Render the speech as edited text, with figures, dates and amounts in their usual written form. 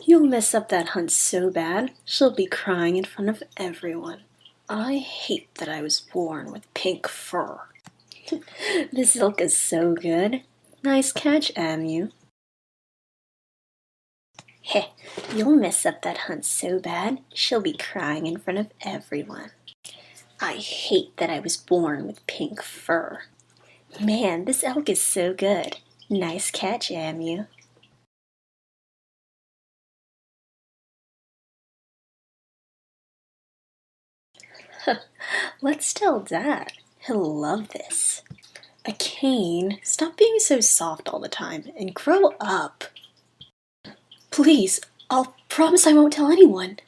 You'll mess up that hunt so bad, she'll be crying in front of everyone. I hate that I was born with pink fur. This silk is so good. Nice catch, Amu. Heh, you'll mess up that hunt so bad, she'll be crying in front of everyone. I hate that I was born with pink fur. Man, this elk is so good. Nice catch, Amu. Let's tell Dad. He'll love this. A cane? Stop being so soft all the time and grow up. Please, I'll promise I won't tell anyone.